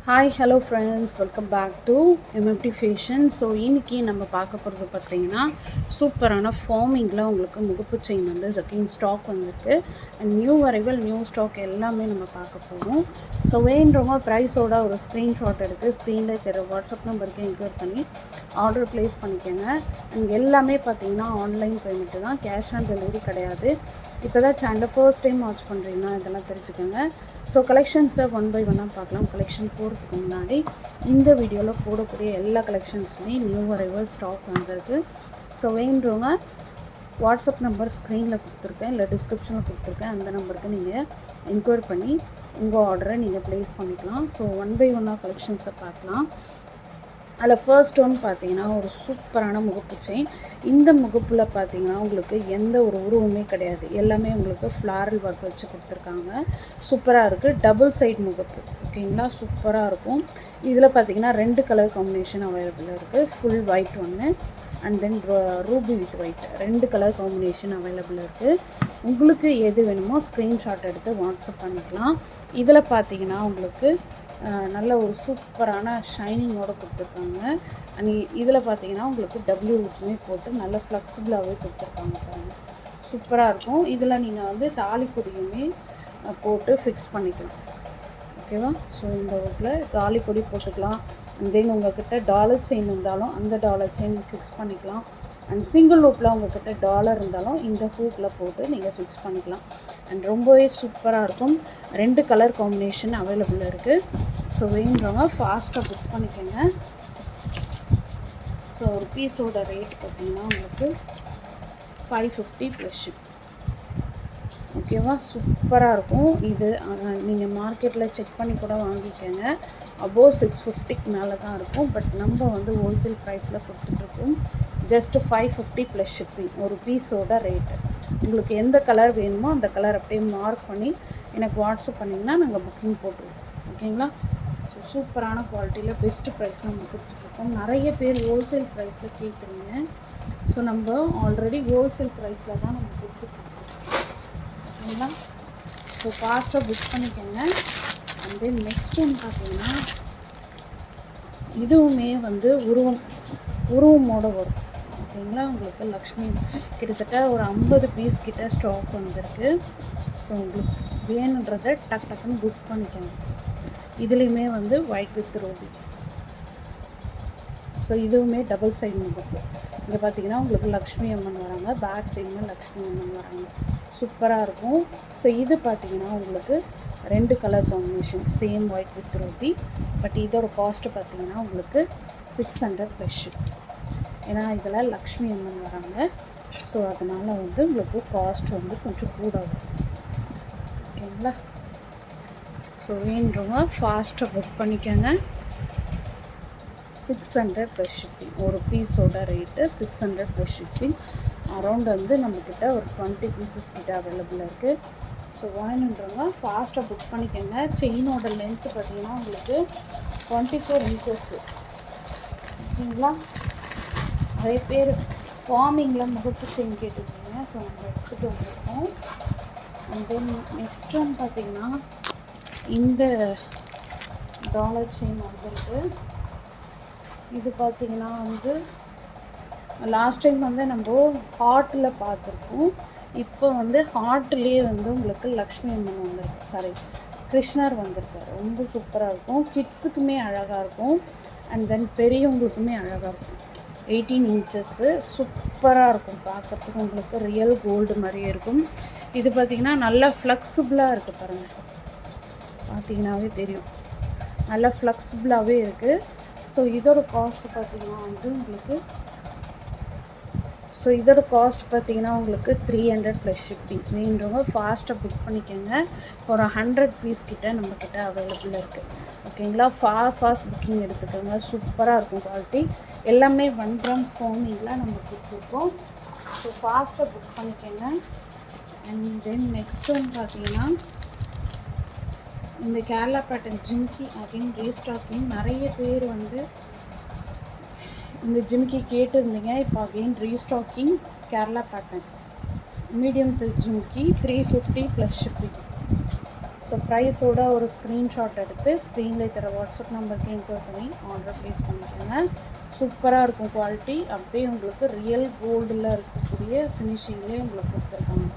Hi hello friends, welcome back to MMT fashion. So இன்றைக்கி நம்ம பார்க்க போகிறது பார்த்திங்கன்னா சூப்பரான ஃபார்மிங்கில் உங்களுக்கு முகப்பு செயின் வந்து செகண்ட் ஸ்டாக் வந்திருக்கு. And new arrival new stock எல்லாமே நம்ம பார்க்க போகிறோம். ஸோ வேண்டவங்க ப்ரைஸோட ஒரு ஸ்க்ரீன்ஷாட் எடுத்து ஸ்க்ரீனில் தெரிய வாட்ஸ்அப் நம்பருக்கு என்கொயர் பண்ணி ஆர்டர் ப்ளேஸ் பண்ணிக்கோங்க. அண்ட் எல்லாமே பார்த்திங்கன்னா ஆன்லைன் பேமெண்ட்டு தான், கேஷ் ஆன் டெலிவரி கிடையாது. இப்போ தான் சேனலை ஃபர்ஸ்ட் டைம் வாட்ச் பண்ணுறீங்கன்னா இதெல்லாம் தெரிஞ்சுக்கோங்க. ஸோ கலெக்ஷன்ஸை ஒன் பை ஒன்னாக பார்க்கலாம். கலெக்ஷன் போகிறதுக்கு முன்னாடி இந்த வீடியோவில் போடக்கூடிய எல்லா கலெக்ஷன்ஸுமே நியூ அரைவல் ஸ்டாக் வந்திருக்கு. ஸோ வேண்டுறவங்க வாட்ஸ்அப் நம்பர் ஸ்க்ரீனில் கொடுத்துருக்கேன், இல்லை டிஸ்கிரிப்ஷனில் கொடுத்துருக்கேன். அந்த நம்பருக்கு நீங்கள் என்கொயர் பண்ணி உங்கள் ஆர்டரை நீங்கள் ப்ளேஸ் பண்ணிக்கலாம். ஸோ ஒன் பை ஒன்னாக கலெக்ஷன்ஸை பார்க்கலாம். அதில் ஃபர்ஸ்ட் ஒன் பார்த்தீங்கன்னா ஒரு சூப்பரான முகப்பு செயின். இந்த முகப்பில் பார்த்தீங்கன்னா உங்களுக்கு எந்த ஒரு உருவமே கிடையாது, எல்லாமே உங்களுக்கு ஃப்ளாரல் ஒர்க் வச்சு கொடுத்துருக்காங்க. சூப்பராக இருக்குது. டபுள் சைட் முகப்பு, ஓகேங்களா, சூப்பராக இருக்கும். இதில் பார்த்தீங்கன்னா 2 கலர் காம்பினேஷன் அவைலபிளாக இருக்குது. ஃபுல் ஒயிட் ஒன்று and then Ruby with white 2 colour combination அவைலபிளாக இருக்குது. உங்களுக்கு எது வேணுமோ ஸ்க்ரீன்ஷாட் எடுத்து வாட்ஸ்அப் பண்ணிக்கலாம். இதில் பார்த்தீங்கன்னா உங்களுக்கு நல்ல ஒரு சூப்பரான ஷைனிங்கோடு கொடுத்துருக்காங்க. அண்ட் இதில் பார்த்தீங்கன்னா உங்களுக்கு டபிள்யூ விட்மே போட்டு நல்ல ஃப்ளெக்சிபிளாகவே கொடுத்துருக்காங்க பாருங்கள், சூப்பராக இருக்கும். இதில் நீங்கள் வந்து தாலி கொடியுமே போட்டு ஃபிக்ஸ் பண்ணிக்கலாம், ஓகேவா. ஸோ இந்த ஒர்க்கில் தாலி கொடி போட்டுக்கலாம். அண்ட் தென் உங்கள்கிட்ட டாலர் செயின் இருந்தாலும் அந்த டாலர் செயின் ஃபிக்ஸ் பண்ணிக்கலாம். அண்ட் சிங்கிள் ஹூப்பில் உங்கள்கிட்ட டாலர் இருந்தாலும் இந்த ஹூப்பில் போட்டு நீங்கள் ஃபிக்ஸ் பண்ணிக்கலாம். அண்ட் ரொம்பவே சூப்பராக இருக்கும். 2 கலர் காம்பினேஷன் அவைலபிளாக இருக்குது. ஸோ வேணுறவங்க ஃபாஸ்ட்டாக புக் பண்ணிக்கோங்க. ஸோ ஒரு பீஸோட ரேட் பார்த்திங்கன்னா உங்களுக்கு 550 ப்ளஸ் ஷிப், ஓகேவா. சூப்பராக இருக்கும். இது நீங்கள் மார்க்கெட்டில் செக் பண்ணி கூட வாங்கிக்கோங்க. அபோவ் 650க்கு மேலே தான் இருக்கும். பட் நம்ம வந்து ஹோல்சேல் ப்ரைஸில் கொடுத்துட்ருக்கோம். ஜஸ்ட் 550 ப்ளஸ் ஷிப்பிங் ஒரு பீஸோட ரேட்டு. உங்களுக்கு எந்த கலர் வேணுமோ அந்த கலர் அப்படியே மார்க் பண்ணி எனக்கு வாட்ஸ்அப் பண்ணிங்கன்னா நாங்கள் புக்கிங் போட்டுருவோம், ஓகேங்களா. ஸோ சூப்பரான குவாலிட்டியில் பெஸ்ட்டு ப்ரைஸில் நம்ம கொடுத்துட்ருக்கோம். நிறைய பேர் ஹோல்சேல் ப்ரைஸில் கேட்குறீங்க. ஸோ நம்ம ஆல்ரெடி ஹோல்சேல் ப்ரைஸில் தான் நம்ம கொடுத்துட்ருக்கோம், ஓகேங்களா. ஸோ ஃபாஸ்ட்டாக புக் பண்ணிக்கோங்க. அண்ட் தென் நெக்ஸ்ட் ஒன்று பார்த்தீங்கன்னா இதுவுமே வந்து உருவமோட வரும், ஓகேங்களா. உங்களுக்கு லக்ஷ்மி கிட்டத்தட்ட ஒரு 50 பீஸ் கிட்ட ஸ்டாக் வந்திருக்கு. ஸோ உங்களுக்கு வேணுன்றதை டக்குன்னு புக் பண்ணிக்கணும். இதுலேயுமே வந்து ஒயிட் வித் ரூபி. ஸோ இதுவுமே டபுள் சைடு முகப்பு. இங்கே பார்த்தீங்கன்னா உங்களுக்கு லக்ஷ்மி அம்மன் வராங்க, பேக் சைடுமே லக்ஷ்மி அம்மன் வராங்க, சூப்பராக இருக்கும். ஸோ இது பார்த்தீங்கன்னா உங்களுக்கு 2 colour combination same white with Ruby. But இதோட காஸ்ட்டு பார்த்தீங்கன்னா உங்களுக்கு 600 ப்ளஸ் ஷிப். ஏன்னா இதில் லக்ஷ்மி அம்மன் வராங்க. ஸோ அதனால் வந்து உங்களுக்கு காஸ்ட் வந்து கொஞ்சம் கூட வரும், ஓகேங்களா. ஸோ வேண்டுறவங்க ஃபாஸ்ட்டாக புக் பண்ணிக்கோங்க. 600 ப்ளஸ் ஷிப்பிங். ஒரு பீஸோட ரேட்டு 600 ப்ளஸ் ஷிப்பிங். அரௌண்ட் வந்து நம்மக்கிட்ட ஒரு 20 பீசஸ் கிட்ட அவைலபிளாக இருக்குது. ஸோ வேணுன்றவங்க ஃபாஸ்ட்டாக புக் பண்ணிக்கோங்க. செயினோட லென்த்து பார்த்திங்கன்னா உங்களுக்கு 24 இன்ச்சஸ்ஸு, ஓகேங்களா. நிறைய பேர் ஃபார்மிங்கில் முகப்பு செயின் கேட்டுருக்கீங்க. ஸோ நம்ம எடுத்துகிட்டு வந்திருக்கோம். அண்ட் தென் நெக்ஸ்ட் ஒன் பார்த்திங்கன்னா இந்த டாலர் செயின் வந்துருக்கு. இது பார்த்திங்கன்னா வந்து லாஸ்ட் டைம் வந்து நம்ம ஹார்ட்டில் பார்த்துருக்கோம். இப்போ வந்து ஹார்ட்லேயே வந்து உங்களுக்கு லக்ஷ்மி அம்மன் வந்திருக்கு, சாரி கிருஷ்ணர் வந்திருக்காரு. ரொம்ப சூப்பராக இருக்கும். கிட்ஸுக்குமே அழகாக இருக்கும். அண்ட் தென் பெரியவங்களுக்குமே அழகாக இருக்கும். 18 இன்ச்சஸ்ஸு சூப்பராக இருக்கும். பார்க்குறதுக்கு உங்களுக்கு ரியல் கோல்டு மாதிரியே இருக்கும். இது பார்த்திங்கன்னா நல்லா ஃப்ளெக்சிபிளாக இருக்குது பாருங்கள், பார்த்திங்கனாவே தெரியும், நல்லா ஃப்ளெக்சிபிளாகவே இருக்குது. ஸோ இதோட காஸ்ட் பார்த்திங்கன்னா வந்து உங்களுக்கு 300 ப்ளஸ் ஷிப்பிங். வேண்டுறவங்க ஃபாஸ்ட்டாக புக் பண்ணிக்கோங்க. ஒரு 100 பீஸ் கிட்ட நம்மக்கிட்ட அவைலபிளாக இருக்குது, ஓகேங்களா. ஃபாஸ்ட் புக்கிங் எடுத்துக்கோங்க. சூப்பராக இருக்கும் குவாலிட்டி. எல்லாமே 1 கிராம் ஃபார்மிங்கில் நம்ம கொடுத்துருக்கோம். ஸோ ஃபாஸ்ட்டாக புக் பண்ணிக்கோங்க. அண்ட் தென் நெக்ஸ்ட் ஒன்று பார்த்தீங்கன்னா இந்த கேரளா பேட்டர்ன் ஜிம்கி அகைன் ரீஸ்டாக்கிங். நிறைய பேர் வந்து இந்த ஜிம்கி கேட்டுருந்தீங்க. இப்போ again restocking Kerala pattern medium size ஜிம்கி 350 ப்ளஸ் ஷிப்பிங். ஸோ ப்ரைஸோட ஒரு ஸ்க்ரீன்ஷாட் எடுத்து ஸ்க்ரீனில் தர வாட்ஸ்அப் நம்பருக்கு என்கொயர் பண்ணி ஆர்டர் ப்ளேஸ் பண்ணிக்கோங்க. சூப்பராக இருக்கும் குவாலிட்டி. அப்படியே உங்களுக்கு ரியல் கோல்டில் இருக்கக்கூடிய ஃபினிஷிங்லேயே உங்களுக்கு கொடுத்துருக்காங்க.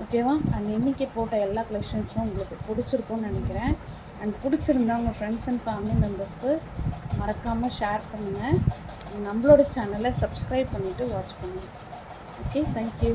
ஓகேவா? அண்ட் இன்றைக்கி போட்ட எல்லா கலெக்ஷன்ஸும் உங்களுக்கு பிடிச்சிருக்கும்னு நினைக்கிறேன். அண்ட் பிடிச்சிருந்தா உங்கள் ஃப்ரெண்ட்ஸ் அண்ட் ஃபேமிலி மெம்பர்ஸ்க்கு மறக்காமல் ஷேர் பண்ணுங்கள். நம்மளோட சேனலை சப்ஸ்கிரைப் பண்ணிவிட்டு வாட்ச் பண்ணுங்கள். Okay, thank you.